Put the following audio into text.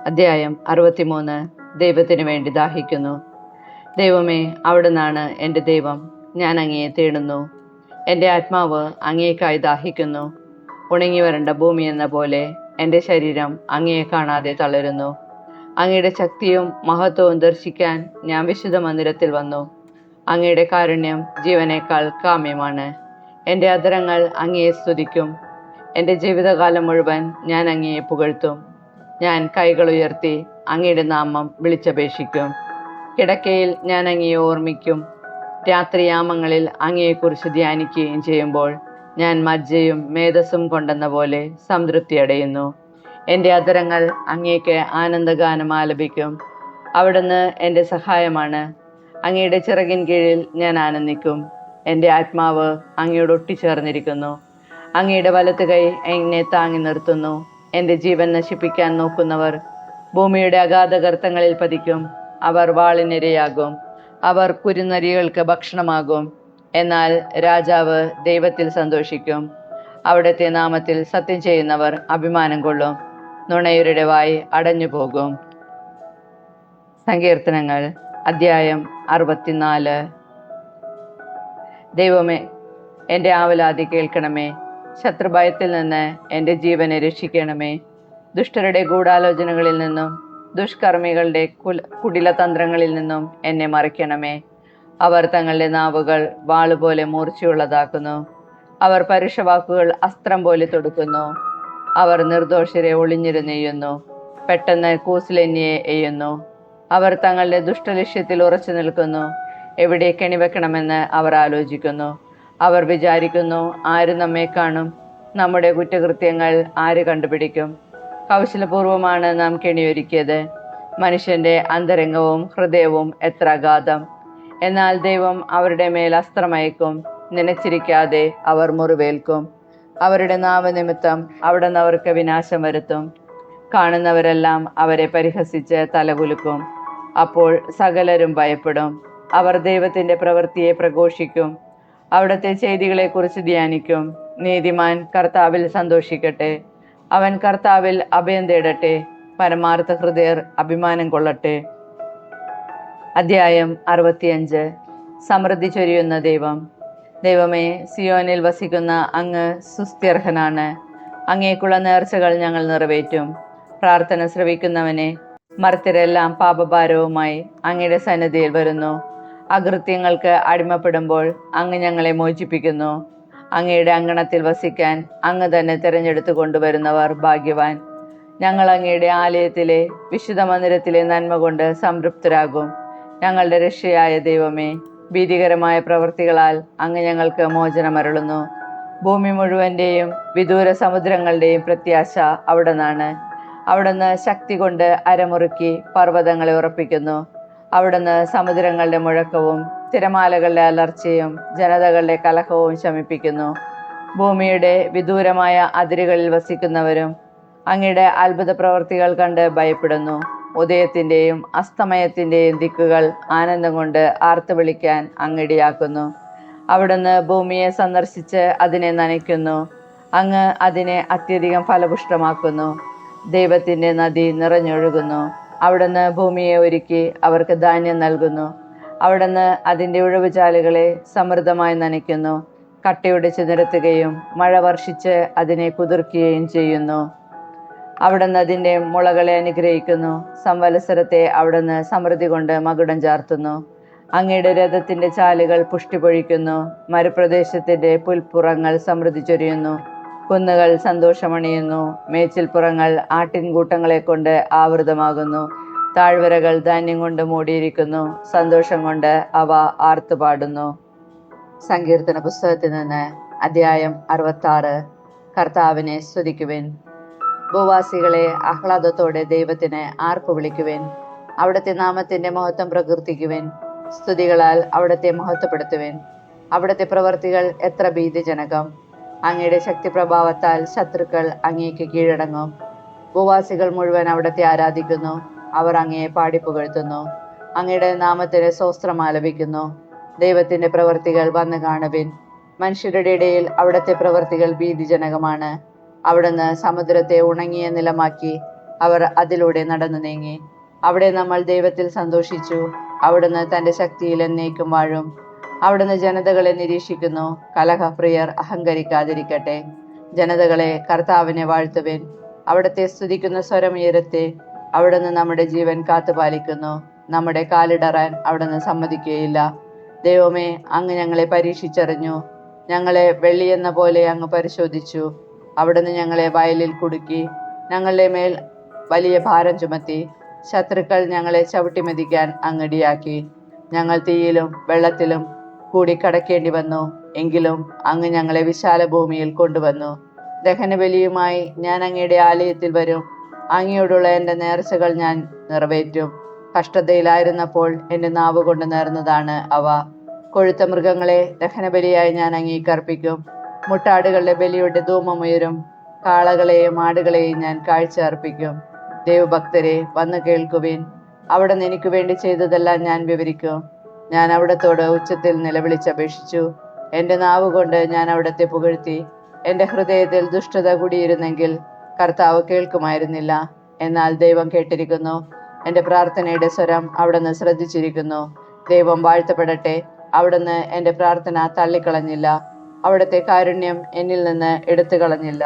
അധ്യായം 63. ദൈവത്തിനു വേണ്ടി ദാഹിക്കുന്നു. ദൈവമേ, അവിടുന്നാണ് എൻ്റെ ദൈവം. ഞാൻ അങ്ങയെ തേടുന്നു. എൻ്റെ ആത്മാവ് അങ്ങേക്കായി ദാഹിക്കുന്നു. ഉണങ്ങി വരണ്ട ഭൂമി എന്ന പോലെ എൻ്റെ ശരീരം അങ്ങയെ കാണാതെ തളരുന്നു. അങ്ങയുടെ ശക്തിയും മഹത്വവും ദർശിക്കാൻ ഞാൻ വിശുദ്ധ മന്ദിരത്തിൽ വന്നു. അങ്ങയുടെ കാരുണ്യം ജീവനേക്കാൾ കാമ്യമാണ്. എൻ്റെ അധരങ്ങൾ അങ്ങയെ സ്തുതിക്കും. എൻ്റെ ജീവിതകാലം മുഴുവൻ ഞാൻ അങ്ങയെ പുകഴ്ത്തും. ഞാൻ കൈകൾ ഉയർത്തി അങ്ങയുടെ നാമം വിളിച്ചപേക്ഷിക്കും. കിടക്കയിൽ ഞാൻ അങ്ങയെ ഓർമ്മിക്കും. രാത്രിയാമങ്ങളിൽ അങ്ങയെക്കുറിച്ച് ധ്യാനിക്കുകയും ചെയ്യുമ്പോൾ ഞാൻ മജ്ജയും മേധസ്സും കൊണ്ടെന്ന പോലെ സംതൃപ്തി അടയുന്നു. എൻ്റെ അധരങ്ങൾ അങ്ങേക്ക് ആനന്ദഗാനം ആലപിക്കും. അവിടുന്ന് എൻ്റെ സഹായമാണ്. അങ്ങയുടെ ചിറകിൻ കീഴിൽ ഞാൻ ആനന്ദിക്കും. എൻ്റെ ആത്മാവ് അങ്ങയോട് ഒട്ടിച്ചേർന്നിരിക്കുന്നു. അങ്ങയുടെ വലത്ത് കൈ എന്നെ താങ്ങി നിർത്തുന്നു. എൻ്റെ ജീവൻ നശിപ്പിക്കാൻ നോക്കുന്നവർ ഭൂമിയുടെ അഗാധ ഗർത്തങ്ങളിൽ പതിക്കും. അവർ വാളിനിരയാകും. അവർ കുരുനരികൾക്ക് ഭക്ഷണമാകും. എന്നാൽ രാജാവ് ദൈവത്തിൽ സന്തോഷിക്കും. അവിടുത്തെ നാമത്തിൽ സത്യം ചെയ്യുന്നവർ അഭിമാനം കൊള്ളും. നുണയരുടെ വായ് അടഞ്ഞു പോകും. സങ്കീർത്തനങ്ങൾ അധ്യായം 64. ദൈവമേ, എൻ്റെ ആവലാതി കേൾക്കണമേ. ശത്രുഭയത്തിൽ നിന്ന് എൻ്റെ ജീവനെ രക്ഷിക്കണമേ. ദുഷ്ടരുടെ ഗൂഢാലോചനകളിൽ നിന്നും ദുഷ്കർമ്മികളുടെ കുടിലതന്ത്രങ്ങളിൽ നിന്നും എന്നെ മറിക്കണമേ. അവർ തങ്ങളുടെ നാവുകൾ വാളുപോലെ മൂർച്ചയുള്ളതാക്കുന്നു. അവർ പരുഷവാക്കുകൾ അസ്ത്രം പോലെ തൊടുക്കുന്നു. അവർ നിർദോഷരെ ഒളിഞ്ഞിരുന്നെയ്യുന്നു. പെട്ടെന്ന് കൂസിലെന്നിയെ എയ്യുന്നു. അവർ തങ്ങളുടെ ദുഷ്ടലക്ഷ്യത്തിൽ ഉറച്ചു നിൽക്കുന്നു. എവിടെ കെണിവെക്കണമെന്ന് അവർ ആലോചിക്കുന്നു. അവർ വിചാരിക്കുന്നു, ആര് നമ്മെ കാണും? നമ്മുടെ കുറ്റകൃത്യങ്ങൾ ആര് കണ്ടുപിടിക്കും? കൗശലപൂർവമാണ് നാം കെണിയൊരുക്കിയത്. മനുഷ്യന്റെ അന്തരംഗവും ഹൃദയവും എത്ര അഗാധം! എന്നാൽ ദൈവം അവരുടെ മേൽ അസ്ത്രമയക്കും. നനച്ചിരിക്കാതെ അവർ മുറിവേൽക്കും. അവരുടെ നാവ് നിമിത്തം അവിടുന്ന് അവർക്ക് വിനാശം വരുത്തും. കാണുന്നവരെല്ലാം അവരെ പരിഹസിച്ച് തലകുലുക്കും. അപ്പോൾ സകലരും ഭയപ്പെടും. അവർ ദൈവത്തിന്റെ പ്രവൃത്തിയെ പ്രഘോഷിക്കും. അവിടുത്തെ ചെയ്തികളെക്കുറിച്ച് ധ്യാനിക്കും. നീതിമാൻ കർത്താവിൽ സന്തോഷിക്കട്ടെ. അവൻ കർത്താവിൽ അഭയം തേടട്ടെ. പരമാർത്ഥ ഹൃദയർ അഭിമാനം കൊള്ളട്ടെ. അധ്യായം 65. സമൃദ്ധി ചൊരിയുന്ന ദൈവം. ദൈവമേ, സിയോനിൽ വസിക്കുന്ന അങ്ങ് സുസ്ഥിർഹനാണ്. അങ്ങേക്കുള്ള നേർച്ചകൾ ഞങ്ങൾ നിറവേറ്റും. പ്രാർത്ഥന ശ്രവിക്കുന്നവനെ, മർത്യരെല്ലാം പാപഭാരവുമായി അങ്ങയുടെ സന്നിധിയിൽ വരുന്നു. അകൃത്യങ്ങൾക്ക് അടിമപ്പെടുമ്പോൾ അങ്ങ് ഞങ്ങളെ മോചിപ്പിക്കുന്നു. അങ്ങയുടെ അങ്കണത്തിൽ വസിക്കാൻ അങ്ങ് തന്നെ തിരഞ്ഞെടുത്തു കൊണ്ടുവരുന്നവർ ഭാഗ്യവാൻ. ഞങ്ങൾ അങ്ങയുടെ ആലയത്തിലെ വിശുദ്ധ മന്ദിരത്തിലെ നന്മ കൊണ്ട് സംതൃപ്തരാകും. ഞങ്ങളുടെ രക്ഷയായ ദൈവമേ, ഭീതികരമായ പ്രവൃത്തികളാൽ അങ്ങ് ഞങ്ങൾക്ക് മോചനമരുളുന്നു. ഭൂമി മുഴുവൻ്റെയും വിദൂര സമുദ്രങ്ങളുടെയും പ്രത്യാശ അവിടുന്നാണ്. അവിടുന്ന് ശക്തി കൊണ്ട് അരമുറുക്കി പർവ്വതങ്ങളെ ഉറപ്പിക്കുന്നു. അവിടുന്ന് സമുദ്രങ്ങളുടെ മുഴക്കവും തിരമാലകളുടെ അലർച്ചയും ജനതകളുടെ കലഹവും ശമിപ്പിക്കുന്നു. ഭൂമിയുടെ വിദൂരമായ അതിരുകളിൽ വസിക്കുന്നവരും അങ്ങയുടെ അത്ഭുത പ്രവൃത്തികൾ കണ്ട് ഭയപ്പെടുന്നു. ഉദയത്തിൻ്റെയും അസ്തമയത്തിൻ്റെയും ദിക്കുകൾ ആനന്ദം കൊണ്ട് ആർത്തു വിളിക്കാൻ അങ്ങിടിയാക്കുന്നു. അവിടുന്ന് ഭൂമിയെ സന്ദർശിച്ച് അതിനെ നനയ്ക്കുന്നു. അങ്ങ് അതിനെ അത്യധികം ഫലപുഷ്ടമാക്കുന്നു. ദൈവത്തിൻ്റെ നദി നിറഞ്ഞൊഴുകുന്നു. അവിടുന്ന് ഭൂമിയെ ഒരുക്കി അവർക്ക് ധാന്യം നൽകുന്നു. അവിടുന്ന് അതിൻ്റെ ഉഴവുചാലുകളെ സമൃദ്ധമായി നനയ്ക്കുന്നു. കട്ടയുടച്ച് നിരത്തുകയും മഴ വർഷിച്ച് അതിനെ കുതിർക്കുകയും ചെയ്യുന്നു. അവിടുന്ന് അതിൻ്റെ മുളകളെ അനുഗ്രഹിക്കുന്നു. സംവത്സരത്തെ അവിടുന്ന് സമൃദ്ധി കൊണ്ട് മകുടം ചാർത്തുന്നു. അങ്ങയുടെ രഥത്തിൻ്റെ ചാലുകൾ പുഷ്ടി പൊഴിക്കുന്നു. മരുപ്രദേശത്തിൻ്റെ പുൽപ്പുറങ്ങൾ സമൃദ്ധി ചൊരിയുന്നു. കുന്നുകൾ സന്തോഷമണിയുന്നു. മേച്ചിൽപ്പുറങ്ങൾ ആട്ടിൻകൂട്ടങ്ങളെ കൊണ്ട് ആവൃതമാകുന്നു. താഴ്വരകൾ ധാന്യം കൊണ്ട് മൂടിയിരിക്കുന്നു. സന്തോഷം കൊണ്ട് അവ ആർത്തുപാടുന്നു. സങ്കീർത്തന പുസ്തകത്തിൽ നിന്ന് അധ്യായം 66. കർത്താവിനെ സ്തുതിക്കുവിൻ. ഭൂവാസികളെ, ആഹ്ലാദത്തോടെ ദൈവത്തിന് ആർപ്പ് വിളിക്കുവിൻ. അവിടുത്തെ നാമത്തിന്റെ മഹത്വം പ്രകീർത്തിക്കുവിൻ. സ്തുതികളാൽ അവിടുത്തെ മഹത്വപ്പെടുത്തുവിൻ. അവിടുത്തെ പ്രവർത്തികൾ എത്ര ഭീതിജനകം! അങ്ങയുടെ ശക്തി പ്രഭാവത്താൽ ശത്രുക്കൾ അങ്ങേക്ക് കീഴടങ്ങും. ഭൂവാസികൾ മുഴുവൻ അവിടുത്തെ ആരാധിക്കുന്നു. അവർ അങ്ങയെ പാടിപ്പുകഴ്ത്തുന്നു. അങ്ങയുടെ നാമത്തിന് സ്തോത്രം ആലപിക്കുന്നു. ദൈവത്തിന്റെ പ്രവൃത്തികൾ വന്നു കാണുവിൻ. മനുഷ്യരുടെ ഇടയിൽ അവിടുത്തെ പ്രവൃത്തികൾ ഭീതിജനകമാണ്. അവിടുന്ന് സമുദ്രത്തെ ഉണങ്ങിയ നിലമാക്കി അവർ അതിലൂടെ നടന്നു നീങ്ങി. അവിടെ നമ്മൾ ദൈവത്തിൽ സന്തോഷിച്ചു. അവിടുന്ന് തന്റെ ശക്തിയിൽ എന്നേക്കും വാഴും. അവിടുന്ന് ജനതകളെ നിരീക്ഷിക്കുന്നു. കലഹപ്രിയർ അഹങ്കരിക്കാതിരിക്കട്ടെ. ജനതകളെ കർത്താവിനെ വാഴ്ത്തുവിൻ. അവിടുത്തെ സ്തുതിക്കുന്ന സ്വരമുയരത്തെ. അവിടുന്ന് നമ്മുടെ ജീവൻ കാത്തുപാലിക്കുന്നു. നമ്മുടെ കാലിടറാൻ അവിടുന്ന് സമ്മതിക്കുകയില്ല. ദൈവമേ, അങ്ങ് ഞങ്ങളെ പരീക്ഷിച്ചറിഞ്ഞു. ഞങ്ങളെ വെള്ളിയെന്ന പോലെ അങ്ങ് പരിശോധിച്ചു. അവിടുന്ന് ഞങ്ങളെ വയലിൽ കുടുക്കി. ഞങ്ങളുടെ മേൽ വലിയ ഭാരം ചുമത്തി. ശത്രുക്കൾ ഞങ്ങളെ ചവിട്ടിമെതിക്കാൻ അങ്ങടിയാക്കി. ഞങ്ങൾ തീയിലും വെള്ളത്തിലും കൂടി കടക്കേണ്ടി വന്നു. എങ്കിലും അങ്ങ് ഞങ്ങളെ വിശാല ഭൂമിയിൽ കൊണ്ടുവന്നു. ദഹനബലിയുമായി ഞാൻ അങ്ങയുടെ ആലയത്തിൽ വരും. അങ്ങയോടുള്ള എൻ്റെ നേർച്ചകൾ ഞാൻ നിറവേറ്റും. കഷ്ടതയിലായിരുന്നപ്പോൾ എൻ്റെ നാവ് കൊണ്ട് നേർന്നതാണ് അവ. കൊഴുത്ത മൃഗങ്ങളെ ദഹനബലിയായി ഞാൻ അങ്ങേക്ക് അർപ്പിക്കും. മുട്ടാടുകളുടെ ബലിയുടെ ധൂമമുയരും. കാളകളെയും ആടുകളെയും ഞാൻ കാഴ്ച അർപ്പിക്കും. ദൈവഭക്തരെ, വന്നു കേൾക്കുവിൻ. അവിടുന്ന് എനിക്ക് വേണ്ടി ചെയ്തതെല്ലാം ഞാൻ വിവരിക്കും. ഞാൻ അവിടത്തോട് ഉച്ചത്തിൽ നിലവിളിച്ചപേക്ഷിച്ചു. എൻ്റെ നാവ് കൊണ്ട് ഞാൻ അവിടത്തെ പുകഴ്ത്തി. എൻ്റെ ഹൃദയത്തിൽ ദുഷ്ടത കുടിയിരുന്നെങ്കിൽ കർത്താവ് കേൾക്കുമായിരുന്നില്ല. എന്നാൽ ദൈവം കേട്ടിരിക്കുന്നു. എൻ്റെ പ്രാർത്ഥനയുടെ സ്വരം അവിടുന്ന് ശ്രദ്ധിച്ചിരിക്കുന്നു. ദൈവം വാഴ്ത്തപ്പെടട്ടെ. അവിടുന്ന് എൻ്റെ പ്രാർത്ഥന തള്ളിക്കളഞ്ഞില്ല. അവിടുത്തെ കാരുണ്യം എന്നിൽ നിന്ന് എടുത്തു കളഞ്ഞില്ല.